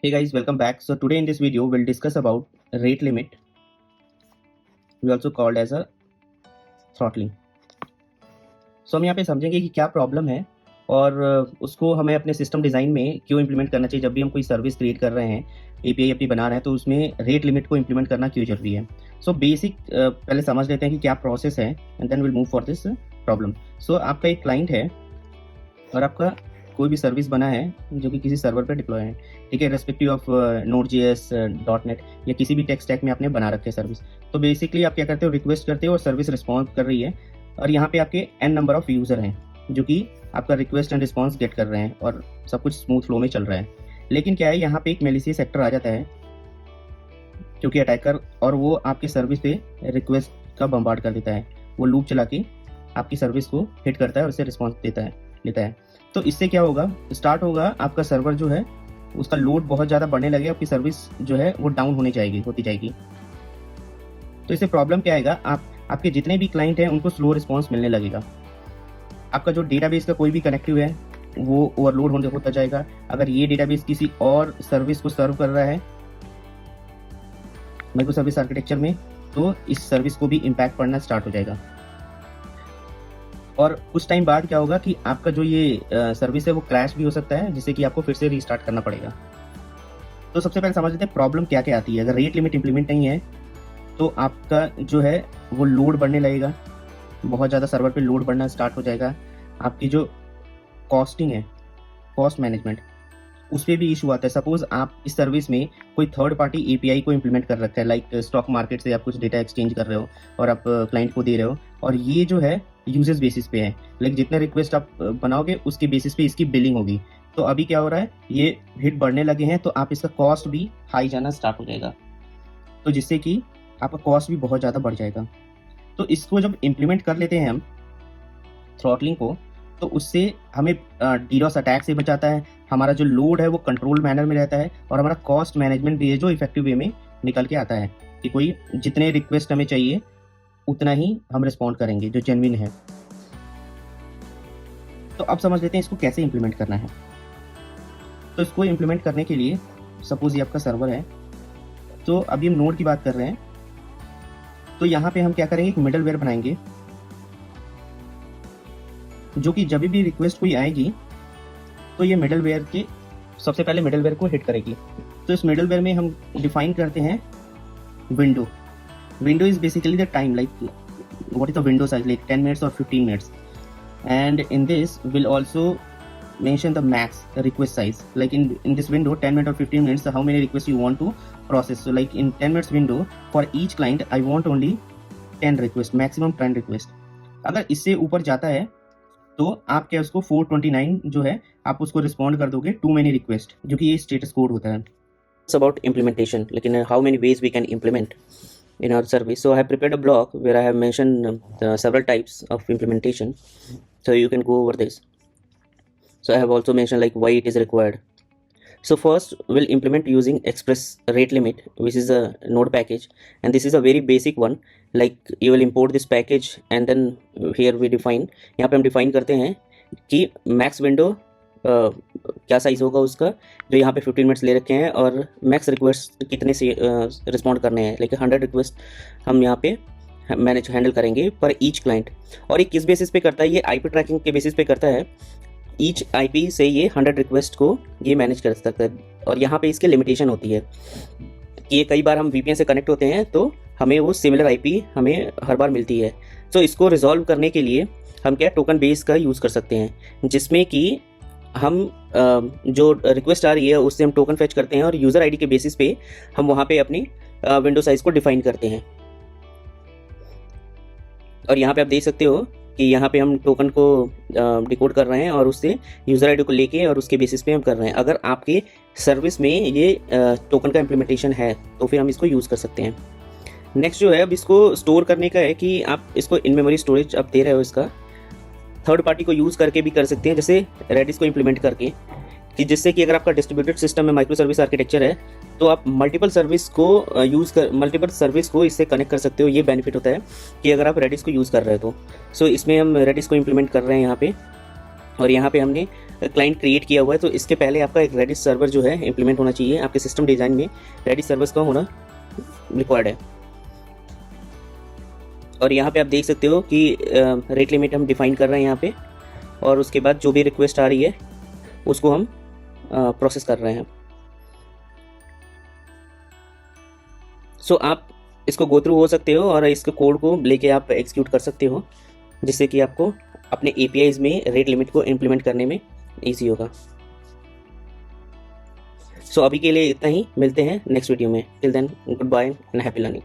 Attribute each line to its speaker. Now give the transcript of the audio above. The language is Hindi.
Speaker 1: Hey guys, welcome back. So today in this video we'll discuss about rate limit, we also called as a throttling. So हम यहाँ पे समझेंगे कि क्या प्रॉब्लम है और उसको हमें अपने सिस्टम डिज़ाइन में क्यों इम्प्लीमेंट करना चाहिए। जब भी हम कोई सर्विस क्रिएट कर रहे हैं, एपीआई अपनी बना रहे हैं, तो उसमें रेट लिमिट को इम्प्लीमेंट करना क्यों जरूरी है। सो बेसिक पहले समझ लेते हैं कि क्या प्रोसेस है and then will move for this problem. So आपका एक क्लाइंट है और आपका कोई भी सर्विस बना है जो कि किसी सर्वर पे डिप्लॉय है, ठीक है, रेस्पेक्टिव ऑफ Node.js, .NET या किसी भी टेक स्टैक में आपने बना रखे सर्विस। तो बेसिकली आप क्या करते हो, रिक्वेस्ट करते हो और सर्विस रिस्पॉन्स कर रही है, और यहाँ पे आपके n नंबर ऑफ यूज़र हैं जो कि आपका रिक्वेस्ट एंड रिस्पॉन्स गेट कर रहे हैं और सब कुछ स्मूथ फ्लो में चल रहा है। लेकिन क्या है, यहाँ पे एक मेलिशियस एक्टर आ जाता है जो कि अटैकर, और वो आपके सर्विस पे रिक्वेस्ट का बम्बार्ड कर देता है। वो लूप चला के आपकी सर्विस को हिट करता है और उससे रिस्पॉन्स लेता है। तो इससे क्या होगा, स्टार्ट होगा आपका सर्वर जो है उसका लोड बहुत ज़्यादा बढ़ने लगेगा, आपकी सर्विस जो है वो डाउन होती जाएगी। तो इससे प्रॉब्लम क्या आएगा, आपके जितने भी क्लाइंट हैं उनको स्लो रिस्पॉन्स मिलने लगेगा। आपका जो डेटाबेस का कोई भी कनेक्टिव है वो ओवरलोड होता जाएगा। अगर ये डेटाबेस किसी और सर्विस को सर्व कर रहा है माइक्रो सर्विस आर्किटेक्चर में, तो इस सर्विस को भी इम्पैक्ट पड़ना स्टार्ट हो जाएगा। और कुछ टाइम बाद क्या होगा कि आपका जो ये सर्विस है वो क्रैश भी हो सकता है, जिससे कि आपको फिर से रीस्टार्ट करना पड़ेगा। तो सबसे पहले समझ लेते हैं प्रॉब्लम क्या क्या आती है। अगर रेट लिमिट इंप्लीमेंट नहीं है तो आपका जो है वो लोड बढ़ने लगेगा, बहुत ज़्यादा सर्वर पे लोड बढ़ना स्टार्ट हो जाएगा। आपकी जो कॉस्टिंग है, कॉस्ट मैनेजमेंट, उस पर भी इशू आता है। सपोज आप इस सर्विस में कोई थर्ड पार्टी एपीआई को इम्प्लीमेंट कर रखा है, लाइक स्टॉक मार्केट से आप कुछ डेटा एक्सचेंज कर रहे हो और आप क्लाइंट को दे रहे हो, और ये जो है यूजेस बेसिस पे है, लाइक जितने रिक्वेस्ट आप बनाओगे उसके बेसिस पे इसकी बिलिंग होगी। तो अभी क्या हो रहा है, ये हिट बढ़ने लगे हैं तो आप इसका कॉस्ट भी हाई जाना स्टार्ट हो जाएगा, तो जिससे कि आपका कॉस्ट भी बहुत ज़्यादा बढ़ जाएगा। तो इसको जब इम्प्लीमेंट कर लेते हैं हम थ्रॉटलिंग को, तो उससे हमें डीडोस अटैक से बचाता है, हमारा जो लोड है वो कंट्रोल मैनर में रहता है, और हमारा कॉस्ट मैनेजमेंट भी है जो इफेक्टिव वे में निकल के आता है कि कोई जितने रिक्वेस्ट हमें चाहिए उतना ही हम रिस्पॉन्ड करेंगे जो जेन्युइन है। तो अब समझ लेते हैं इसको कैसे इम्प्लीमेंट करना है। तो इसको इम्प्लीमेंट करने के लिए सपोज ये आपका सर्वर है, तो अभी हम नोड की बात कर रहे हैं, तो यहाँ पे हम क्या करेंगे, एक मिडलवेयर बनाएंगे जो कि जब भी रिक्वेस्ट कोई आएगी तो ये मिडलवेयर के सबसे पहले मिडलवेयर को हिट करेगी। तो इस मिडलवेयर में हम डिफाइन करते हैं window. Window is basically the time, like what is the window size, like 10 minutes or 15 minutes, and in this we'll also mention the max request size, like in this window 10 minutes or 15 minutes, how many requests you want to process. So like in 10 minutes window for each client I want only 10 request, maximum 10 request. अगर इससे ऊपर जाता है तो आप क्या उसको 429 जो है आप उसको रिस्पॉन्ड कर दोगे टू मेनी रिक्वेस्ट, जो कि ये स्टेटस कोड होता है। It's about implementation, like in how many ways we can implement in our service. So I have prepared a blog where I have mentioned several types of implementation, so you can go over this. So I have also mentioned like why it is required. So first we'll implement using express rate limit, which is a node package, and this is a very basic one. Like you will import this package and then here we define, यहाँ पे हम define करते हैं कि max window क्या साइज होगा उसका, जो यहाँ पे 15 मिनट्स ले रखे हैं, और मैक्स रिक्वेस्ट कितने से रिस्पॉन्ड करने हैं, लेकिन 100 रिक्वेस्ट हम यहाँ पे मैनेज हैंडल करेंगे पर ईच क्लाइंट। और ये किस बेसिस पे करता है, ये आईपी ट्रैकिंग के बेसिस पे करता है। ईच आईपी से ये 100 रिक्वेस्ट को ये मैनेज कर सकता है, और यहाँ पे इसकी लिमिटेशन होती है कि ये कई बार हम वीपीएन से कनेक्ट होते हैं तो हमें वो सिमिलर आईपी हमें हर बार मिलती है। तो इसको रिजॉल्व करने के लिए हम क्या टोकन बेस का यूज़ कर सकते हैं, जिसमें कि हम जो रिक्वेस्ट आ रही है उससे हम टोकन फेच करते हैं, और यूज़र आईडी के बेसिस पे हम वहाँ पे अपनी विंडो साइज को डिफाइन करते हैं। और यहाँ पे आप देख सकते हो कि यहाँ पे हम टोकन को डिकोड कर रहे हैं और उससे यूज़र आईडी को लेके और उसके बेसिस पे हम कर रहे हैं। अगर आपके सर्विस में ये टोकन का इम्प्लीमेंटेशन है तो फिर हम इसको यूज़ कर सकते हैं। नेक्स्ट जो है, अब इसको स्टोर करने का है कि आप इसको इन मेमोरी स्टोरेज आप दे रहे हो, इसका थर्ड पार्टी को यूज़ करके भी कर सकते हैं, जैसे रेडिस को इम्प्लीमेंट करके, कि जिससे कि अगर आपका डिस्ट्रीब्यूटेड सिस्टम में माइक्रो सर्विस आर्किटेक्चर है तो आप मल्टीपल सर्विस को इससे कनेक्ट कर सकते हो। ये बेनिफिट होता है कि अगर आप रेडिस को यूज़ कर रहे हो तो। सो इसमें हम रेडिस को इम्प्लीमेंट कर रहे हैं यहाँ पे, और यहाँ पे हमने क्लाइंट क्रिएट किया हुआ है, तो इसके पहले आपका एक रेडिस सर्वर जो है इंप्लीमेंट होना चाहिए। आपके सिस्टम डिज़ाइन में रेडिस सर्वर्स का होना रिक्वायर्ड है। और यहाँ पे आप देख सकते हो कि रेट लिमिट हम डिफाइन कर रहे हैं यहाँ पे, और उसके बाद जो भी रिक्वेस्ट आ रही है उसको हम प्रोसेस कर रहे हैं। सो आप इसको गो थ्रू हो सकते हो और इसके कोड को लेके आप एग्जीक्यूट कर सकते हो, जिससे कि आपको अपने एपीआईज में रेट लिमिट को इम्प्लीमेंट करने में ईजी होगा। सो अभी के लिए इतना ही, मिलते हैं नेक्स्ट वीडियो में। Till then good bye and happy learning.